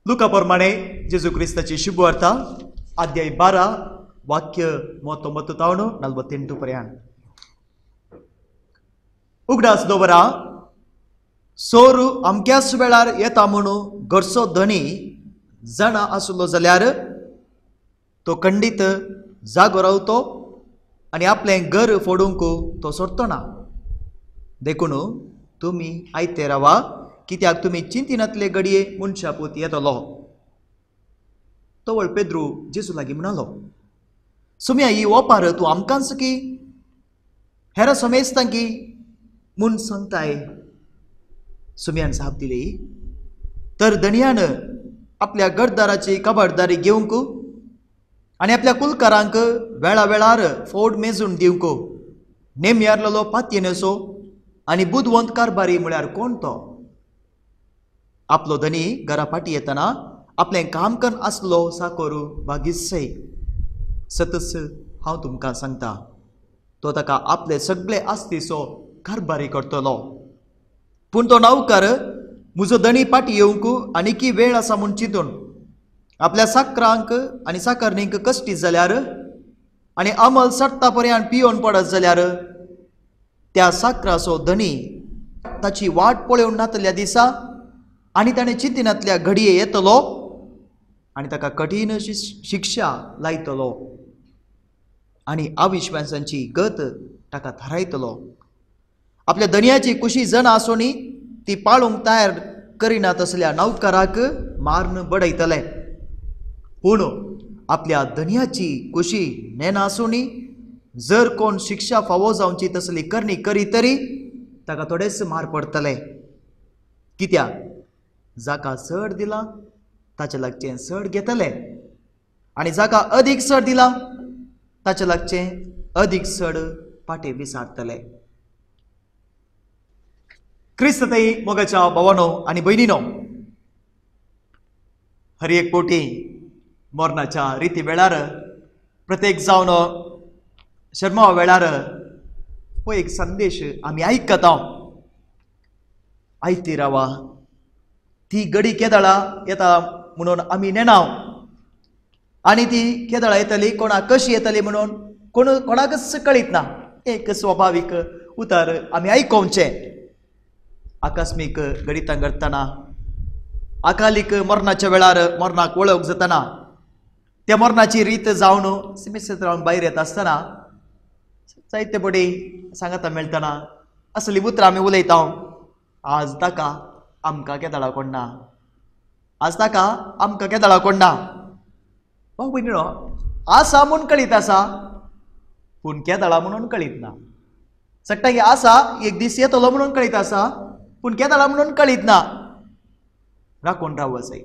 Luca प्रमाणे जेजू क्रिस्ताची शुभ वार्ता अध्याय 12 वाक्य 39 48 पर्यंत. उगडास दोबरा सोरू अमक्याच वेळार येता म्हणून घरचो धनी जाणा आसलो जाल्यार तो खंडीत जागो रावतो आनी आपलें घर फोडूंक तो सोडतो ना. देखून तुमी आयते रावा, कित्याक तुमी चिंतिनातले घडये मनशा पोत येतलो. तवळ पेद्रू जेजू लागीं म्हणालो, सुम्या ही ओपार तूं आमकांच की हेर समेजता की म्हूण सांगताय. सुम्यान जाप दिली, तर धणयान आपल्या घरदाराची काबारदारी घेवंक आनी आपल्या कुलकारांक वेळा वेळार फोड मेजून दिवंक नेम्यारलो पातयेन असो आनी बुदवंत कारबारी म्हळ्यार कोण तो. आपलो धनी घरा फाटी येतना आपलें काम करन आसलो साकोरू बागिसय. सतस हांव तुमकां सांगता, तो ताका आपले सगळे आस्तीचो कारबारी करतलो. पूण तो नौकर म्हजो धनी फाटी येवंक आनीकी वेळ आसा म्हूण चिंतून आपल्या साकरांक आनी साकरणींक कश्टी जाल्यार आनी अमल सट्टा पर्यंत पियोन पडत जाल्यार त्या साकराचो धनी ताची वाट पळोवन नातल्या दिसा आनी ताणें चिंतिनातल्या घडये येतलो आनी ताका कठीण शिक्षा लायतलो आनी अविश्वासांची गत ताका थारायतलो. आपल्या धनयाची कुशी जण आसोनी ती पाळूंक तयार करिना तसल्या नौकराक मारून बडयतले. पूण आपल्या धनयाची कुशी नेना आसोनी जर कोण शिक्षा फावो जावची तसली करणी करी तरी ताका थोडेच मार पडतले. कित्याक जाका चड दिला ताचे लागचें चड घेतले आनी जाका अदीक चड दिला ताचे लागचें अदीक चड पाटे विसारतले. क्रिस्ततई मोगाच्या भावानो आनी भयणीनो, हर एक पोटी मरणाच्या रिती वेळार प्रत्येक जावन शर्मा वेळार हो एक संदेश आमी आयकता. आयती रावा, ती घडी केदळा येता म्हणून आमी नेनाव आनी ती केदळा येतली कोणाक कशी येतली म्हणून कोणाकच कळीत ना. एक स्वाभाविक उतर आमी आयकोवचे. आकस्मीक गणितां करतना अकालीक मरणाच्या वेळार मरणाक वळख जातना त्या मरणाची रीत जावन सिमेस्त्र रावन भायर येता आसतना जायते बडी सांगता मेळटना असली उतरां आमी उलयता. आज ताका आमकां केदळा कोणना, आज ताका आमकां केदळा कोणना. भाऊ भयणीनो, आसा म्हूण कळीत आसा पूण केदळा म्हणून कळीत ना. सट्टा की आसा एक दीस येतलो म्हणून कळीत आसा पूण केदळा म्हणून कळीत ना. राखून राव जाय,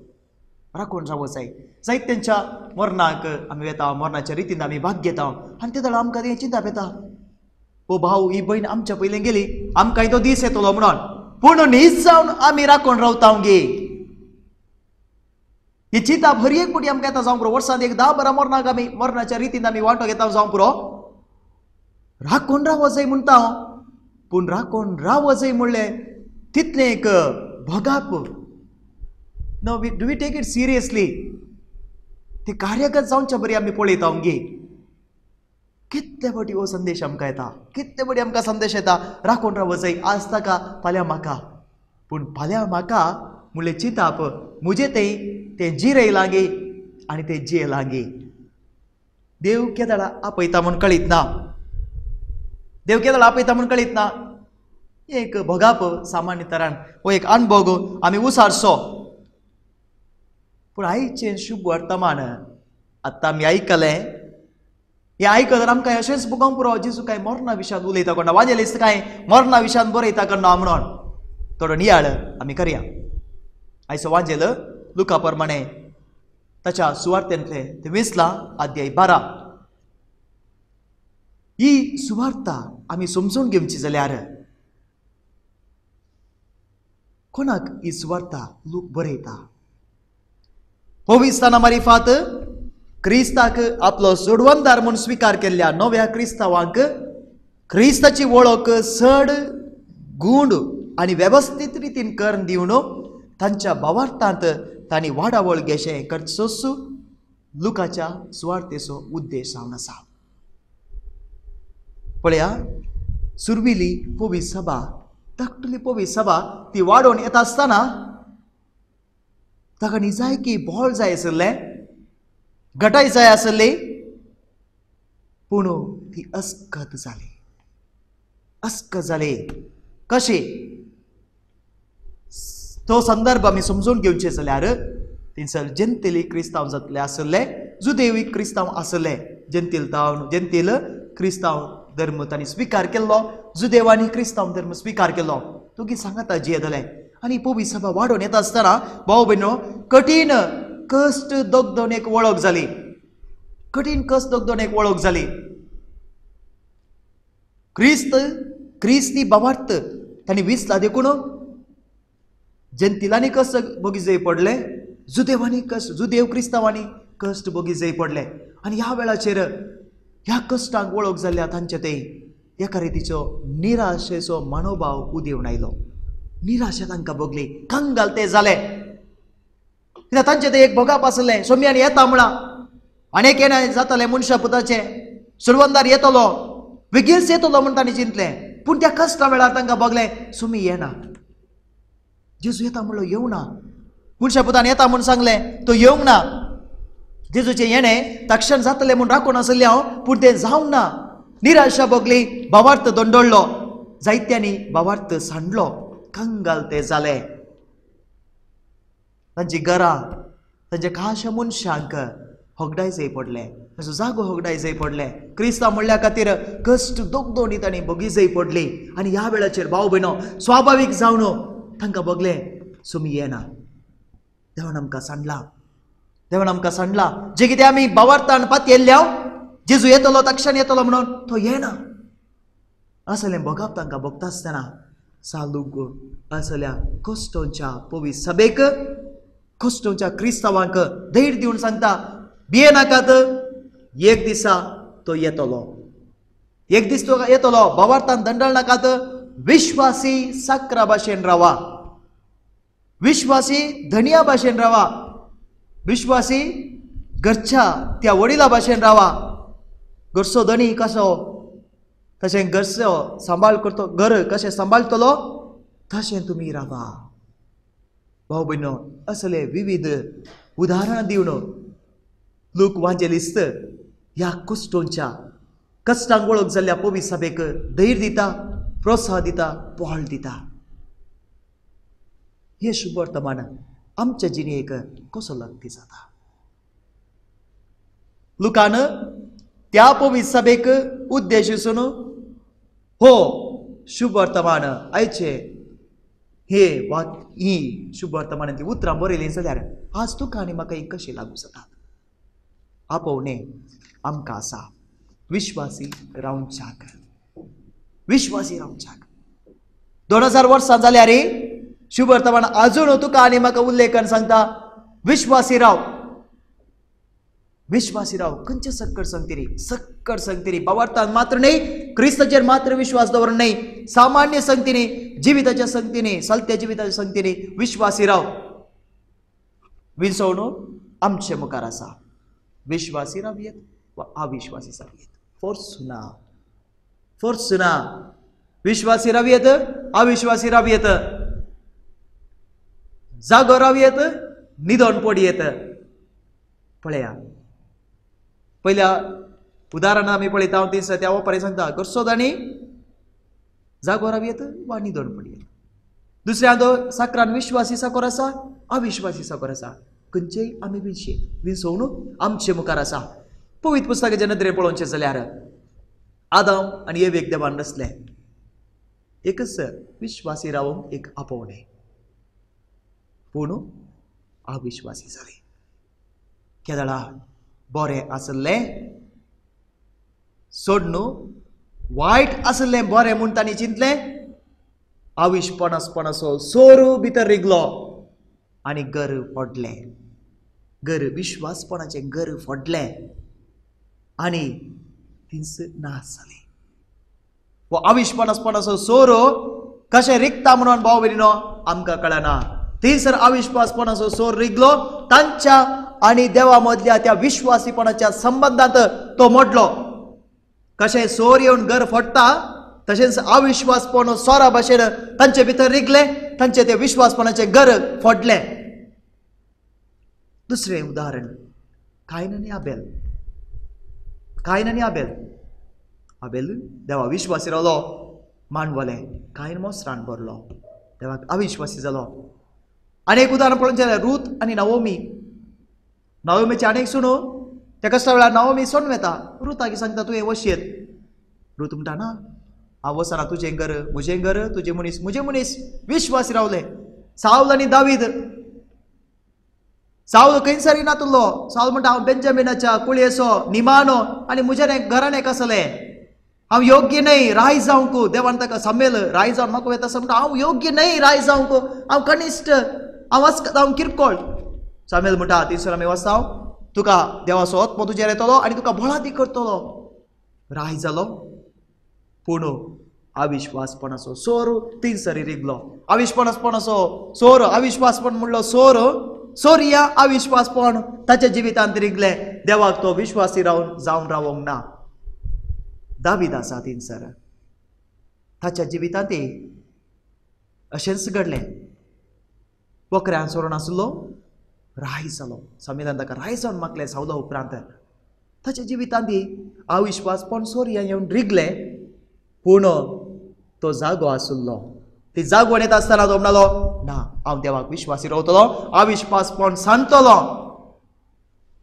राखून राव जाय. जायत्यांच्या मरणाक आमी वेता, मरणाच्या रितीन आमी भाग घेता आनी तेदळा आमकां तें चिंता येता. ओ भाऊ, ही भयण आमच्या पयलें गेली, आमकांय तो दीस येतलो म्हणून, पूण न्हीच जावन आमी राखून रावता गे. ही चिंता हर एक पुटी आमकां येता जावं पुरो. वर्सांत एक 10-12 मरणाक आमी मरणाच्या रितीन आमी वांटो घेता जावं पुरो. राखून राव जाय म्हणटा पूण राखून राव जाय म्हणलें तितलें एक भोगाप. No, do we take it seriously? ती कार्यगत जावच्या बरी आमी पळयता गे. कितले बटी हो संदेश आमकां येता, कितले बटी आमकां संदेश येता. राखून राव जाय, आज ताका फाल्यां म्हाका. पूण फाल्यां म्हाका म्हणलें चिंताप म्हजें तें जिरयलां गे आनी तें जियेलां गे. देव केदळा आपयता म्हूण कळीत ना. देव केदळा आपयता म्हूण कळीत ना. एक भोगाप सामान्य तरान हो एक अणभव आमी उसारचो. पूण आयचें शुभ वर्तमान आतां आमी आयकलें. हें आयकल्यार आमकां अशेंच भोगोंक पुरो जेजू काय मरणा विशयान उलयता कोणा, वाजेलिस्त काय मरणा विशयान बरयता कोणा म्हणून. थोडो नियाळ आमी करया. आयचो वाजेल लुका प्रमाणे ताच्या सुवार्थेंतले 20 अध्याय 12. ही सुवार्ता आमी समजून घेवची जाल्यार कोणाक ही सुवार्ता लूक बरयता? पवित्राना मारिफात क्रिस्ताक आपलो सोडवणदार म्हणून स्वीकार केल्ल्या नव्या क्रिस्तावांक क्रिस्ताची वळख चड गूण आनी वेवस्थीत रितीन करून दिवन तांच्या भावार्थांत तांणी वाडावळ घेशें करचोच लुकाच्या सुवार्थेचो उद्देश जावन आसा. पळया, सुरविली पवित्र सभा, धाकटुली पवित्र सभा ती वाडोवन येता आसतना ताका न्ही जाय की बोळ जाय आसलें, घटाय जाय आसली, पूण ती अस्खत जाली. अस्खत जाली कशी? तो संदर्भ आमी समजून घेवचे जाल्यार थंयसर जेंतिली क्रिस्तांव जातले आसले, जुदेवी क्रिस्तांव आसले. जेंतील क्रिस्तांव धर्म तांणी स्विकार केल्लो, जुदेवांनी क्रिस्तांव धर्म स्विकार केल्लो. दोगी सांगाता जियेतले. आनी पवित्र सभा वाडोवन येता आसतना भाव भयणो, कठीण कश्ट दोगदोन एक वळख जाली. कठीण कश्ट दोगदोन एक वळख जाली. क्रिस्ती भावार्थ तांणी विसला देखून जेंतिलांनी कश्ट भोगी जाय पडले, जुदेव क्रिस्तांवांनी कश्ट भोगी जाय पडले. आनी ह्या वेळाचेर ह्या कश्टांक वळख जाल्ल्या तांचे ते एका रितीचो निराशेचो मनोभाव उदेवून आयलो. निराशा तांकां भोगली, कंगाल ते जाले. तांचे ते एक भोगाप आसलें, सोम्यान येता म्हणा, आनीक येना जातालें मनशा पुताचे, सुरवंदार येतलो, बेगीनच येतलो म्हूण तांणी चिंतलें. पूण त्या कश्टा वेळार तांकां भोगलें सोमी येना. जेजू येता म्हणलो येवना. मनशा पुतान येता म्हूण सांगलें, तो येवंक ना. जेजूचें येणें तक्षण जातलें म्हूण राखून आसलें हांव, पूण तें जावंक ना. निराशा भोगली, भावार्थ दोंडोळ्ळो, जायत्यांनी भावार्थ सांडलो, कंगाल ते जाले. तांची घरां, तांच्या खाशा मनशांक होगडाय जाय पडले, ताचो जागो होगडाय जाय पडले. क्रिस्तांव म्हणल्या खातीर कश्ट दोगदोनी तांणी भोगी जाय पडली. आनी ह्या वेळाचेर भाव भयणो, स्वाभावीक जावन तांकां भोगलें सोमी येना. देवान आमकां सांडला, देवान आमकां सांडला. जे कितें आमी भावार्थान पातयेल्ल्या, जेजू येतलो तक्षण येतलो म्हणून तो येना असलें भोगप तांकां भोगता आसतना सालूक असल्या कश्टांच्या पवित्र सभेक, कश्टांच्या क्रिस्तांवांक धैर्य दिवन सांगता, भियेनाकात, एक दिसा तो येतलो. एक दीस तो येतलो. भावार्थान दंडळ नाकात. विश्वासी साकरा भाशेन रावा, विश्वासी धनिया भाशेन रावा, विश्वासी घरच्या त्या वडिला भाशेन रावा. घरचो धनी कसो तशें घरचो सांबाळ करतो, घर कशें सांबाळटलो तशें तुमी रावा. भाव भयणो, असले विविध उदाहरणां दिवन लूक वांजेलिस्त ह्या कश्टांच्या कश्टांक वळख जाल्ल्या पवित्र सभेक धैर्य दिता, प्रोत्साहन दिता, बोळ दिता. हे शुभ वर्तमान आमच्या जिणेक कसो लागती जाता. लुकान त्या पवित्र सभेक उद्देशून हो शुभ वर्तमान आयचे ही शुभ वर्तमानांतली उतरां बरयलीं जाल्यार आज तुका आनी म्हाका ही कशी लागू जातात. आपोवणे आमकां आसा विश्वासी रावच्याक, विश्वासी रावच्याक. 2000 वर्सां जाल्यार शुभ वर्तमान आजून तुका आनी म्हाका उल्लेखन सांगता, विश्वासी राव, विश्वासी राव. खंयचे सक्कड संगतीरी, सक्कड संगतीरी. भावार्थान मात्र न्ही, क्रिस्ताचेर मात्र विश्वास दवरून न्ही, सामान्य संगतीनी, जिविताच्या संगतीनी, चलत्या जिविताच्या संगतीनी विश्वासी राव. विंसवणूक आमचे मुखार आसा. विश्वासी रावयेत वा अविश्वासी रावयेत, फोर्सुना, फोर्सुना. विश्वासी रावयेत, अविश्वासी रावयेत, जागो रावयेत, निधन पडयेत. पळया, पहिल्या उदाहरण आमी पळयता, हांव दिसता त्या वापरे सांगता, घरचो धनी जागो रावयेत वा निधन पडयेत. दुसऱ्या साकरान विश्वासी साकोर आसा, अविश्वासी साकोर आसा. खंयचेय आमी विंसवणूक आमचे मुखार आसा. पवित्र पुस्तकाचे नदरेन पळोवचें जाल्यार आदम आनी एवेक देवान रचले. एकच विश्वासी रावंक एक आपोवणे, पूण अविश्वासी जाले. केदळा बरें आसलें सोड न्हू, वायट आसलें बरें म्हूण तांणी चिंतलें. अविश्वासपणाचो सोरू भितर रिगलो आनी घर फोडलें. घर विश्वासपणाचें घर फोडलें आनी थिंच नाश जालें. हो अविश्वासपणाचो सोरो कशें रिगता म्हणून भाव भयणीनो आमकां कळना. थंयसर अविश्वासपणाचो सोर रिगलो तांच्या आणि देवा मदल्या त्या विश्वासीपणाच्या संबंधात तो मोडलो. कशें सोर येवन घर फोडटा तशेंच अविश्वासपण सोरा भाशेन तांचे भितर रिगले, तांचे ते विश्वासपणाचे घर फोडले. दुसरें उदाहरण कायन आनी आबेल. कायन आनी आबेल. आबेल देवा विश्वासी रावलो, मांडवले. कायन मोसरान भरलो, देवाक अविश्वासी जालो. आनी एक उदाहरण पळोवंक जाल्यार रूथ आनी नवोमी. नवोमीची आनीक सुणू त्या कसल्या वेळार नवोमी सोडून वेता. रुथाक सांगता तुवें वशीयत. रूथ म्हणटा ना, हांव वसना. तुजें घर म्हजें घर, तुजें मनीस म्हजें मनीस. विश्वासी रावले. साऊल आनी दावीद. साऊल खंयसरी नातुल्लो. साऊल म्हणटा हांव बेंजामिनाच्या कुळयेचो निमाणो आनी म्हजें घराणें कसलें. हांव योग्य न्हय राय जावंक. देवान ताका सामेल राय जावन म्हाका वेता म्हणटा हांव योग्य न्हय राय जावंक. हांव कनिश्ट, हांव किरकोळ. सामेल म्हणटा थंयसर आमी वचता, तुका देवाचो आत्मो तुजेर येतलो आनी तुका भलादी करतलो. राय जालो, पूण अविश्वासपणाचो सोर थंयसरी रिगलो. अविश्वासपणाचो सोर, अविश्वासपण म्हणलो सोर, सोर्या अविश्वासपण ताच्या जिवितांत रिगले. देवाक तो विश्वासी जावन रावोंक ना. दावीद आसा थंयसर, ताच्या जिवितांत अशेंच घडलें. वखऱ्यान सोरोन आसलो, राय जालो. संविधान ताका राय जावन मागलें सावला उपरांत. ताच्या जिवितांत अविश्वासपण सोर्या येवन रिगले, पूण तो जागो आसलो. ती जागवण येता आसतना तो म्हणलो ना, हांव देवाक विश्वासी रावतलो, अविश्वासपण सांडटलो.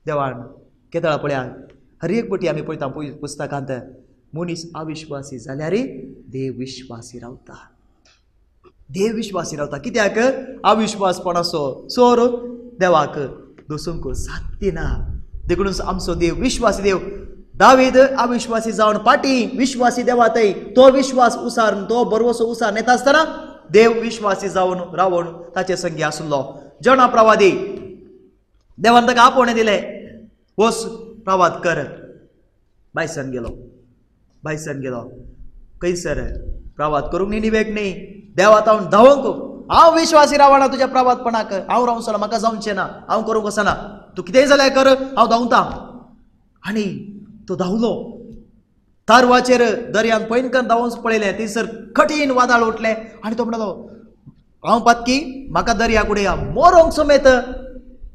देवान केदळा पळया, हर एक फावटी आमी पळयता पुस्तकांत, मनीस अविश्वासी जाल्यार देव विश्वासी रावता. देव विश्वासी रावता. कित्याक अविश्वासपणाचो सोर देवाक दोसूंक साध्य ना. देखून आमचो देव विश्वासी देव. दावीद अविश्वासी जावन पाटी विश्वासी देवातय तो विश्वास उसारून, तो बरवसो उसारून येता आसतना देव विश्वासी जावन रावून ताचे संगी आसलो. जोना प्रवादी देवान ताका आपोवणें दिलें, वच प्रवाद कर. बायसन गेलो. खंयसर प्रवाद करूंक निनिवेक न्ही. देवा तावन धांवंक, हांव विश्वासी रावना तुज्या प्रवादपणाक. हांव रावचो ना, म्हाका जावचें ना, हांव करूंक वचना. तूं कितेंय जाल्यार कर, हांव धांवता. आनी तो धांवलो. तारवाचेर दर्यान पयनकर धांवून पळयलें, थंयसर कठीण वादळ उठलें आनी तो म्हणलो हांव पातकी, म्हाका दर्याक उडया. मोरोंक समेत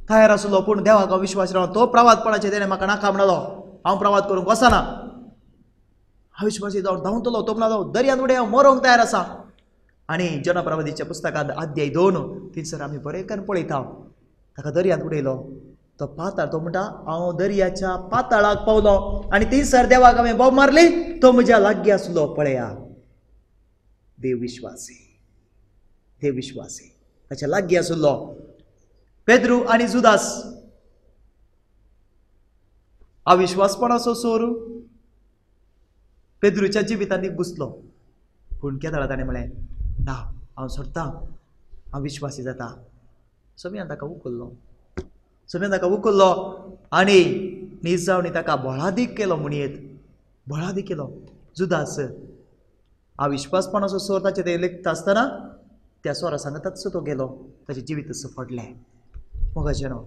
तयार आसलो, पूण देवाक हांव विश्वासी रावना. तो प्रवादपणाचेर तेणें म्हाका नाका म्हणलो, हांव प्रवाद करूंक वचना. हांव विश्वासी जावन धांवतलो. तो म्हणलो दर्यान उडया, हांव मोरोंक तयार आसा. आनी जोना प्रवादीच्या पुस्तकांत अध्याय 2 थंयसर आमी बरें पळयता, ताका दर्यांत उडयलो. तो पाताळ, तो म्हणटा हांव दर्याच्या पाताळाक पावलो आनी थंयसर देवाक हांवें बोब मारली, तो म्हज्या लागीं आसलो. पळया, देव विश्वासी ताच्या लागीं आसलो. पेद्रू आनी जुदास अविश्वासपणाचो सोर पेद्रूच्या जिवितांत घुसलो, पूण केदळा ताणें म्हळें ना, हांव सोडटा, हांव विश्वासी जाता. सगळ्यान ताका उखल्लो आनी न्हीज जावन ताका भोळादीक केलो. म्हणयेत भोळादीक केलो. जुदास अविश्वासपणाचो सोर ताचे ते लेखता आसतना त्या सोरा सांगताच तो गेलो, ताचें जिवीत फोडलें. मोगाचें न्हू.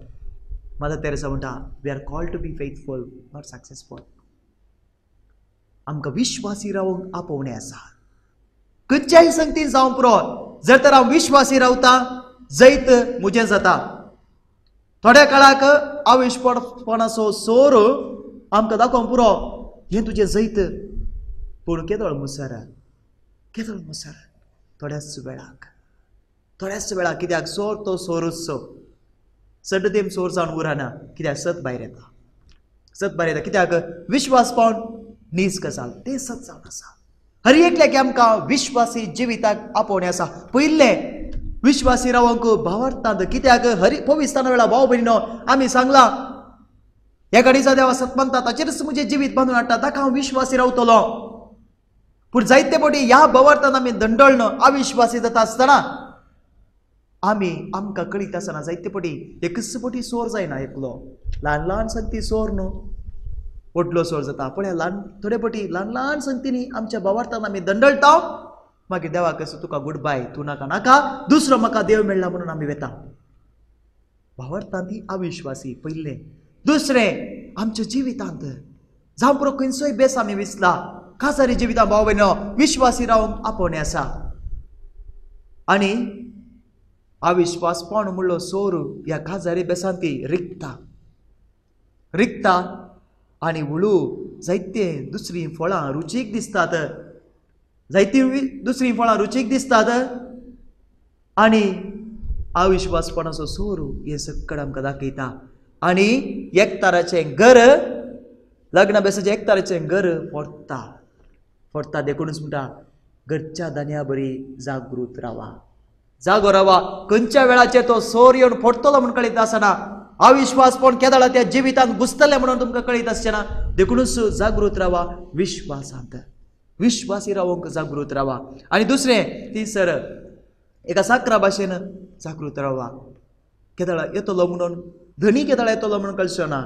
मदर तेरेसा म्हणटा, we are called to be faithful, not successful. आमकां विश्वासी रावंक आपोवणें आसा. खंयच्याय संगतीन जावं पुरो, जर तर हांव विश्वासी रावता, जैत म्हजें जाता. थोड्या काळाक अविश्वासपणाचो सोर आमकां दाखोवंक पुरो, हें तुजें जैत. पूण केदळ मुसर थोड्याच वेळाक कित्याक सोर तो सोरूच. सड्डेम सोर जावन उरना, कित्याक सत भायर येता. कित्याक विश्वासपण नीज गजाल, तें सत जावन आसा. हर एकल्याक आमकां विश्वासी जिविताक आपोवणें आसा. पयलें विश्वासी रावंक भावार्थांत. कित्याक पविस्ताना वेळा भाव भयणीनो आमी सांगलां, एका दिसा देवा सत म्हणटा ताचेरच म्हजें जिवीत बांदून हाडटा, ताका हांव विश्वासी रावतलो. पूण जायते फावटी ह्या भावार्थांत आमी दंडळन अविश्वासी जाता आसतना आमकां कळीत आसना जायते फावटी एकच फावटी सोर जायना. एकलो ल्हान संगती सोर न्हू, व्हडलो सोर जाता. पळय थोडे फावटी ल्हान संगतींनी आमच्या भावार्थांत आमी दंडळटा मागीर देवा कसो तुका गुड बाय तू नाका नाका दुसरो म्हाका देव मेळ्ळा म्हणून आमी वेता. भावार्थांती अविश्वासी पयले. दुसरें आमच्या जिवितांत जावं पुरो खंयचोय बेस आमी विसला खासारी जिवितां भाव भयणो विश्वासी रावंक आपोवणें आसा. आनी अविश्वासपण म्हणलो सोर ह्या खासारी बेसांती रिकता आनी हळू जायते दुसरी फळां रुचीक दिसतात. दुसरी फळां रुचीक दिसतात आनी अविश्वासपणाचो सोर हे सकड आमकां दाखयता. आनी एकताराचें घर लग्न बेसाचें एकताराचें घर फोडटा देखूनच म्हणटा घरच्या दान्या बरी जागृत रावा. जागो रावा. खंयच्या वेळाचेर तो सोर येवन फोडटलो म्हूण कळीत आसना. अविश्वासपण केदाळा त्या जिवितांत घुसतलें म्हणून तुमकां कळीत आसचेना. देखूनच जागृत रावा विश्वासांत. विश्वासी रावंक जागृत रावा. आनी दुसरें तिसर एका साकरा भाशेन जागृत रावा. केदाळा येतलो म्हणून धनी केदाळा येतलो म्हणून कळचो ना.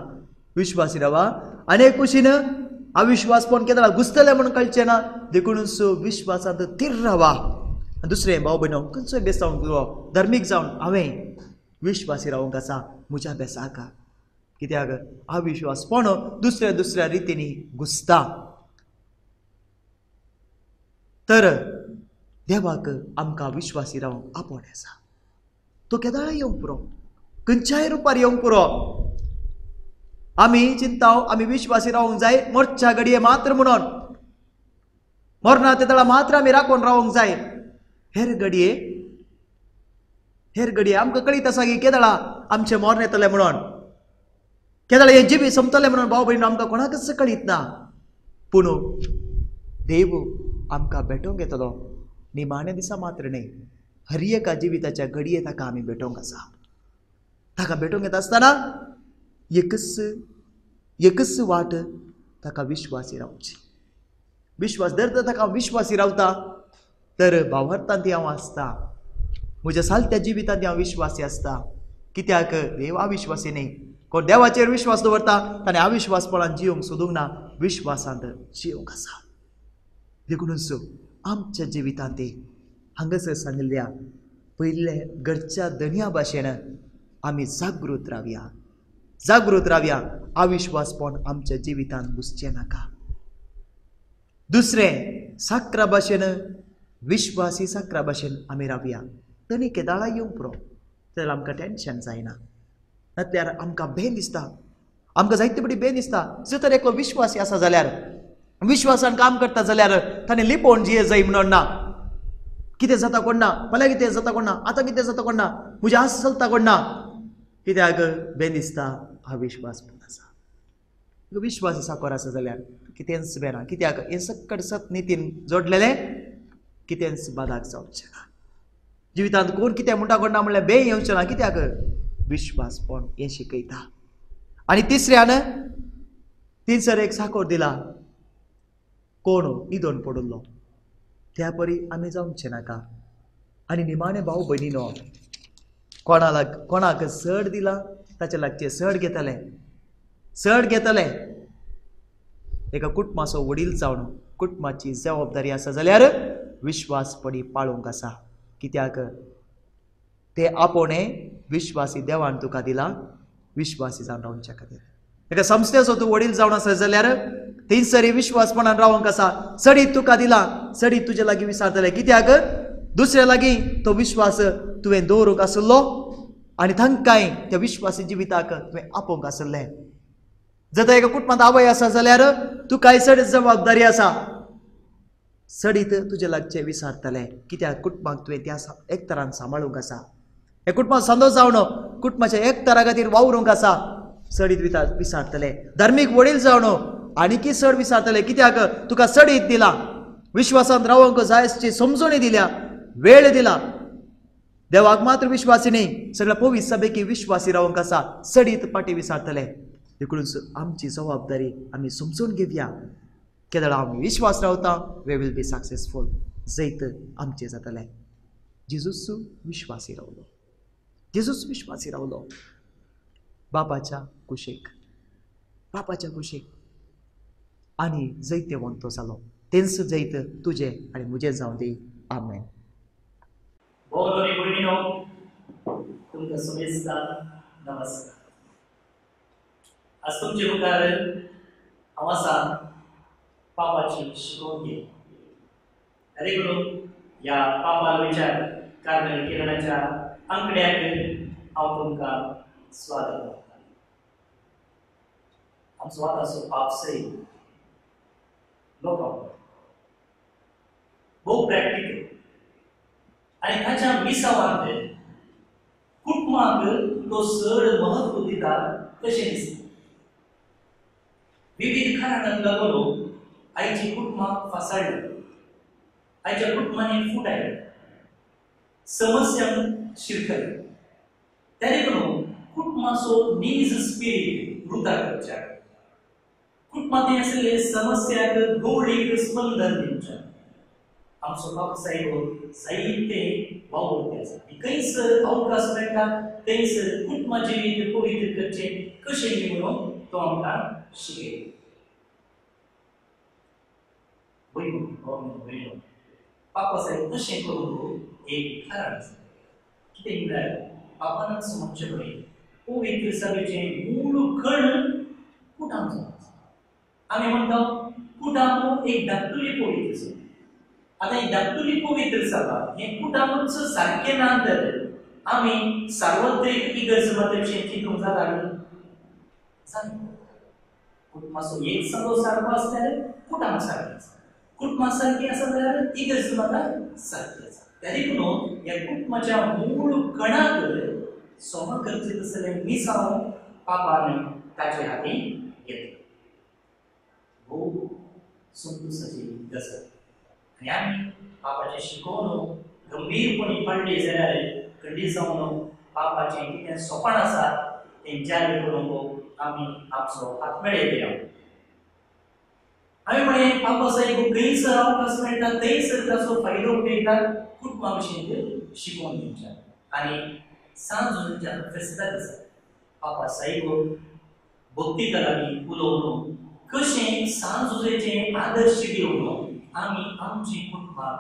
विश्वासी रावा. आनी एक कुशीन अविश्वासपण केदाळा घुसतलें म्हणून कळचें ना. देखूनच विश्वासांत थीर रावा. दुसरें भाव भयणो खंयचोय बेस जावन धर्मीक जावन हांवें विश्वासी रावंक आसा म्हज्या बेसाक. कित्याक अविश्वासपण दुसऱ्या रितींनी घुसता. तर देवाक आमकां विश्वासी रावंक आपोवणें आसा. तो केदाळा येवंक पुरो खंयच्याय रुपार येवंक पुरो. आमी चिंताव आमी विश्वासी रावंक जाय मरच्या घडये मात्र म्हणून मरना तेदळा मात्र आमी राखून रावंक जाय. हेर घडये आमकां कळीत आसा की केदाळा आमचें मरण येतलें म्हणून केदाळा हें जिवी सोंपतलें म्हणून भाव भयणो आमकां कोणाकच कळीत ना. पूण देव आमकां भेटोवंक येतलो निमाणे दिसा मात्र न्ही. हर एका जिविताच्या घडये ताका आमी भेटोवंक आसा. ताका भेटोवंक येता आसतना एकच वाट ताका विश्वासी रावची. विश्वास जर ताका विश्वासी रावता तर भावार्थांत हांव आसता. म्हज्या सालत्या जिवितांत हांव विश्वासी आसता. कित्याक देव अविश्वासी न्ही. कोण देवाचेर विश्वास दवरता ताणें अविश्वासपणान जिवंक सोदूंक ना. विश्वासांत जिवंक आसा. देखूनच आमच्या जिवितांत हांगासर सांगिल्ल्या पयले घरच्या धन्या भाशेन आमी जागृत रावया. अविश्वासपण आमच्या जिवितांत घुसचें नाका. दुसरें साकरा भाशेन विश्वासी साकरा भाशेन आमी रावया. तरी केदाळा येवंक पुरो जाल्यार आमकां टेन्शन जायना. नातल्यार आमकां भेन दिसता. आमकां जायते बडी भेन दिसता. जर तर एकलो विश्वासी आसा जाल्यार विश्वासान काम करता जाल्यार ताणें लिपोवन जिये जाय म्हणून ना. कितें जाता कोण ना. फाल्यां कितें जाता कोण ना. आतां कितें जाता कोण ना. म्हजें आस चलता कोण ना. कित्याक भेन दिसता अविश्वासपण आसा. विश्वासी साकोर आसा जाल्यार कितेंच बेना. कित्याक हें सकट सत नितीन जोडलेलें कितेंच बादाक जावचें ना. जिवितांत कोण कितें म्हणटा कोण ना म्हणल्यार बे येवचें ना. कित्याक विश्वासपण हें शिकयता. आनी तिसऱ्यान तिनसर एक साकोर दिला. कोण न्हिदोन पडुल्लो त्या परी आमी जावचें नाका. आनी निमाणे भाव भयणीनो कोणाक सड दिला ताचे लागचे सड घेतले. एका कुटुंबाचो वडील जावन कुटुंबाची जबाबदारी आसा जाल्यार विश्वासपणी पाळोवंक आसा. कित्याक ते आपोवणें विश्वासी देवान तुका दिला विश्वासी जावन रावच्या खातीर. एका संस्थेचो तूं वडील जावन आसा जाल्यार थंयसरी विश्वासपणान रावंक आसा. सडीत तुका दिला. सडीत तुजे लागीं विचारतले. कित्याक दुसऱ्या लागीं तो विश्वास तुवें दवरूंक आसलो आनी तांकांय त्या विश्वासी जिविताक तुवें आपोवंक आसलें. जर एका कुटुंबांत आवय आसा जाल्यार तुकाय सडीत जबाबदारी आसा. सडीत तुजे लागचे विचारतले. कित्याक कुटुंबाक तुवें त्या एक तरान सांबाळूंक आसा. हे कुटुंबाक संतोश जावन कुटुंबाच्या एक तरा खातीर वावरूंक आसा. सडीत विचारतले. धार्मीक वडील जावन आनीकी चड विचारतले. कित्याक तुका सडीत दिला. विश्वासांत रावंक जाय आसची समजूणी दिल्या. वेळ दिला. देवाक मात्र विश्वासी न्ही सगळ्या पवित्र सभेकी विश्वासी रावंक आसा. सडीत पाटी विचारतले. देखूनच आमची जबाबदारी आमी समजून घेवया. केदाळ आमी विश्वास रावता वे विल बी सक्सेसफूल. जैत आमचें जातलें. जेजूस विश्वासी रावलो. बापाच्या कुशीक आनी जैत वंतो जालो. तेंच जैत तुजें आनी म्हजें जावं दी. आमेन. भाऊ आणि भयणीनो, तुमकां शुभेच्छा नमस्कार. आज तुमचे मुखार हांव आसा पापाची शिकवण घे. देखून ह्या पापाल विचार कार्मेल किरणाच्या अंकड्याक हांव तुमकां स्वागत करता. आमचो आतांचो पाप सही नो प्रॉब्लम, भोव प्रॅक्टिकल आनी ताच्या विसावांत कुटुंबाक तो चड महत्व दिता कशें दिसता. विविध कारणांक लागून आयची कुटुंबां फासाडली, आयच्या कुटुंबांनी फूट आयली, समस्यांक शिरकले. तरी पूण कुटुंबाचो नीज स्पिरीट वृथा करच्या, कुटुंबांत आशिल्ले समस्याक गवळीक स्पंदन दिवचें. आमचो बाप साहेब जायते वावरते आसा. खंयसर अवकाश मेळटा थंयसर कुटुंबाचें जिवीत पवित्र करचें कशें न्ही म्हणून तो आमकां शिकयता. पापा साहेब कशें करून एक कारण आसा. कितें म्हळ्यार पापान समजचें पडलें पवित्र सभेचें मूळ कण कुटाम जावन आसा. आमी म्हणटा कुटाम एक धाकटुली पवित्र सभा. आता ही धाकटुली पवित्र सभा हें कुटामच सारकें ना तर आमी सार्वत्रिक इगर्ज मातेचें चिंतूंक जाता न्ही. कुटुंबाचो एक संघ सारको आसल्यार कुटाम सारकें आसा, कुटुंबा सारकें आसा जाल्यार इगर्ज माता सारकी आसा. तरी पूण ह्या कुटुंबाच्या मूळ कणाक सम करचें आसलें मिसांव पापान ताचे हातीन घेतलें. भोव संतोशाची गजाल. आनी आमी पापाचें शिकोवन गंभीरपणी पडले जाल्यार खंडीत जावन पापाचें कितें सोपान आसा तें जाहीर करूंक आमी आपसो हात मेळयले. आमी म्हळें पापा साहेब खंयसर अवकाश मेळटा थंयसर ताचो फायदो उठयता कुटुंबा भशेन शिकोवन दिवचें. आनी सांज फेस्ता दिसा पापा साहेब भक्ती कलांनी उलोवन कशें सांजुजेचें आदर्श घेवन आमी आमची कुटुंबाक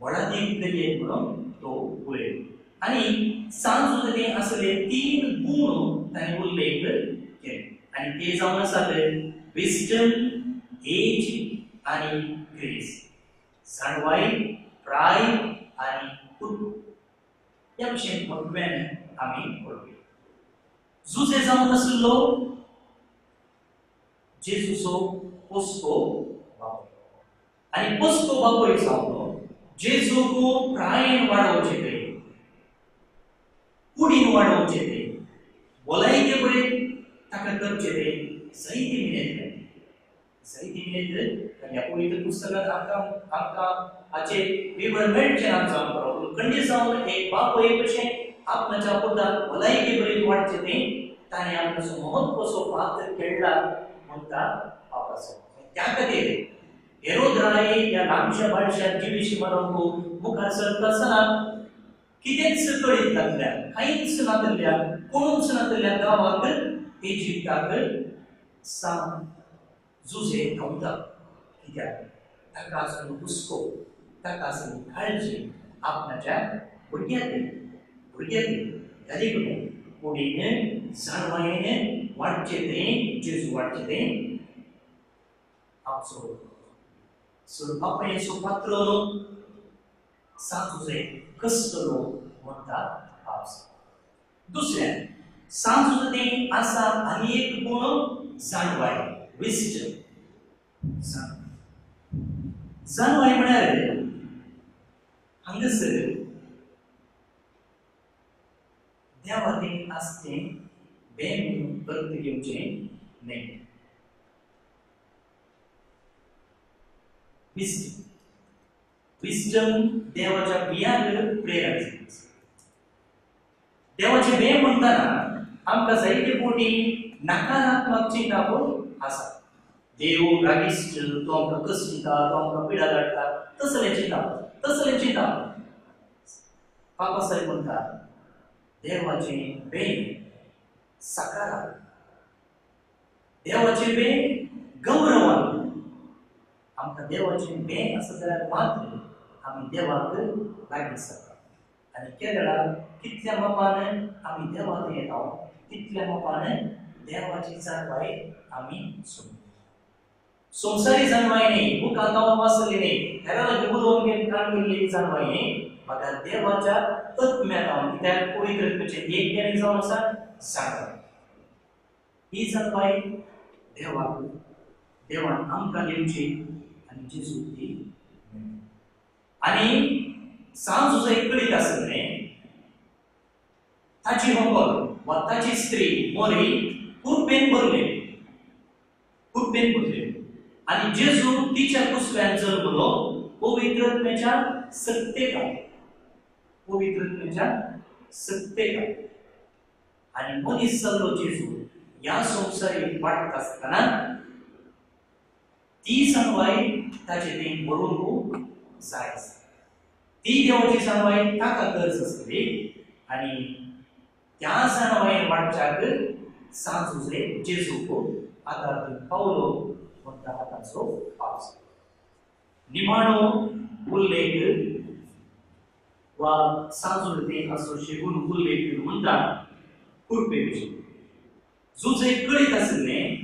व्हडादीक करिये म्हणून तो उलयलो. आनी सांजुजेचें आसले 3 गूण ताणें उल्लेख केले. आनी ते जावन आसात विस्डम, एज आनी ग्रेस. जाणवाई, प्राय आनी कुटुंब ह्या भशेन म्हत्वान आमी पळोवया. जुजे जावन आसलो जेजूचो पोसको बापूय आनी पोसको बापूय जावन जेजूक प्रायेन वाडोवचें तें, कुडीन वाडोवचें तें, भलायके बरें ताका करचें तें जायती मिनेत ह्या पवित्र पुस्तकांत आमकां हाचे विवरण मेळचें ना. आमकां खंडीत जावन एक बापूय भशेन आपणाच्या पुताक भलायके बरें वाडचें तें ताणें आपणाचो महत्वाचो पात्र खेळ्ळा म्हणटा पापा साहेब. त्या खातीर हेरोद राय ह्या लांबशा बाळशा जिवीशी मारूंक मुखार सरता आसतना कितेंच कळीत नासल्यार, कांयच नासल्यार, कोणूच नासल्यार गांवाक इजिप्टाक सांग जुजे धांवता. कित्याक ताका आसलो हुस्को, ताका आसली काळजी आपणाच्या भुरग्यां देखून कुडीन जाणवायेन वाडचें तें, जेजू वाडचें तें आमचो बापायचो पात्र सांजुजे कसलो म्हणटा पाप. दुसऱ्यान सांजुजे आसा आनी एक गूण जाणवाय, विस्डम. जाणवाय म्हळ्यार हांगासर देवाचें आसचें बेन अर्थ घेवचें न्ही. विस्डम देवाच्या बियांक प्रेरणा जाता. देवाचे बे म्हणटाना आमकां जायते फावटी नकारात्मक चिंता आसा. देव रागिश्ट, तो आमकां कसता, तो आमकां पिडा धाडटा, तसले चिंता. पापा साहेब म्हणटा देवाचें बेन सकारात्मक, देवाचें बेन गौरवान. आमकां देवाचें बेन आसा जाल्यार मात्र आमी देवाक लागीं सरता आनी केरळा कितल्या मापान आमी देवाक येता तितल्या मापान देवाची जाणवाय आमी सोडटा संसारी जाणवाय न्ही बुकांत हांव वाचलेली न्ही हेरा लागीं उलोवन घेवन काम केल्ली जाणवाय न्ही म्हाका देवाच्या आत्म्यान कित्याक पवित्र आत्म्याचे एक केरी जावन आसा जाणवाय ही जाणवाय देवान आमकां दिवची आनी जेजू ती आनी सांज जो एक कळीत आसलें ताची व्हंकल वा ताची स्त्री मोरी कुरपेन भरले आनी जेजू तिच्या कुसव्यान जल्मलो पवित्र आत्म्याच्या सत्तेक आनी मनीस जाल्लो जेजू ह्या संवसारीक वाडटा आसतना ती जाणवाय ताचे थंय बरोवंक जाय आसता ती देवाची जाणवाय ताका गरज आसतली आनी त्या जाणवायेन वाडच्याक सांजुजे जेजूक आतां पावलो म्हणटा ताचो पावस निमाणो उल्लेख वा सांजुळे असो शेगून उल्लेख म्हणटा कुरपे विशीं जुजे कळीत आसलें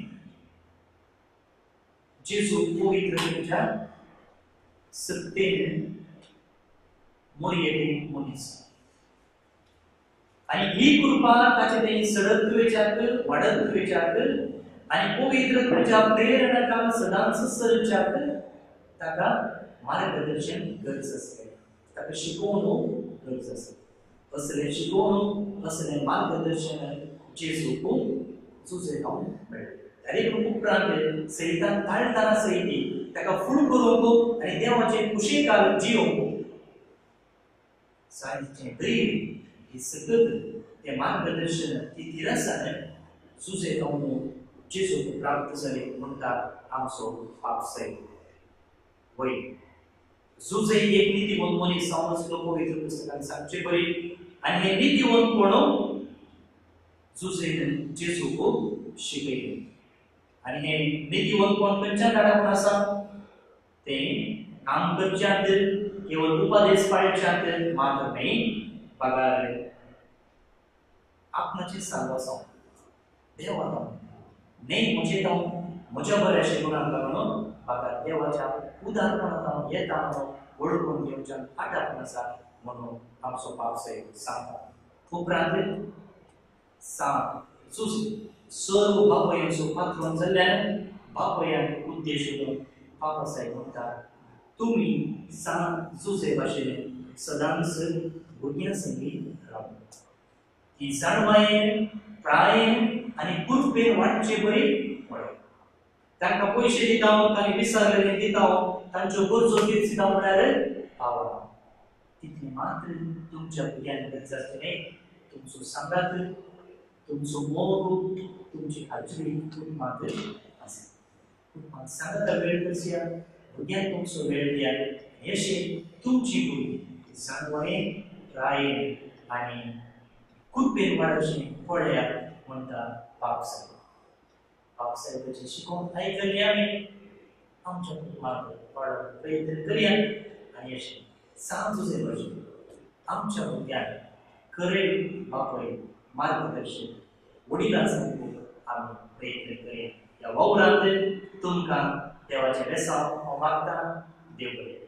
जेजू पवित्रतेच्या सत्तेन मोरयेन मनीस आनी ही कृपा ताचे थंय सडतवेच्याक वाडतवेच्याक आनी पवित्रतेच्या प्रेरणाक सदांच सरच्याक ताका मार्गदर्शन गरज आसलें ताका शिकोवन गरज आसलें असलें शिकोवन असलें मार्गदर्शन जेजूक जुजे हांव मेळ्ळें तारीख उपरांत सैतान ताळताना सैती ताका फूल करूंक आनी देवाचे कुशीकाल जियोवंक सायंचे ड्रीम ही सतत ते मार्गदर्शन ती दिरासाने जुजे हांव जेजूक प्राप्त जाले म्हणटा आमचो पापसाय वय जुजे एक नीतिवंत मनीस जावन आसलो पवित्र पुस्तकांत सांगचे परी आनी हे नीतिवंतपण जुजेन जेजूक शिकयलें आनी हे नीतिवंतपण खंयच्या काळांत आसा तें काम करच्यांत केवळ उपदेश पाळच्यांत मात्र न्ही पगार आपणाची साल्वासांव देवान न्ही म्हज्या बऱ्याशे गुणांक लागून म्हाका देवाच्या उदारपणांत हांव येता म्हणून वळखून घेवच्यान आटापण आसा म्हणून आमचो पावसाय सांगता उपरांत सांग सुज सर्व बापयांचो पात्रोन जाल्ल्यान बापयान उद्देशून पावसाय म्हणटा तुमी सांग जुजे भाशेन सदांच भुरग्यां संगीत राव ही जाणवायेन प्रायेन आनी कुरपेन वाडचे बरी पळय तांकां पयशे दिता तांणी विसरलेले दिता तांच्यो गरजो तीर्चिता म्हळ्यार पावना तितलें मात्र तुमच्या भुरग्यांक गरज आसतले तुमचो सांगात तुमचो मोग तुमची हाजरी कुटुंबात आसा कुटुंबात सांगाता वेळ करच्या भुरग्यांक तुमचो वेळ दिया हेशें तुमची भुरगीं जाणवायेन प्रायेन आनी कुरपेन वाडचें पळया म्हणटा पापसाहेबाचें शिकोवन आयकली आमी आमच्या कुटुंबाक वाडोवपाक प्रयत्न करया आनी अशें सांजुजे भाशेन आमच्या भुरग्यांक खरे बापय मार्गदर्शन वडिलां सांगूंक आमी प्रयत्न करया ह्या वावरांत तुमकां देवाचें वेसाव हांव मागतां देव बरें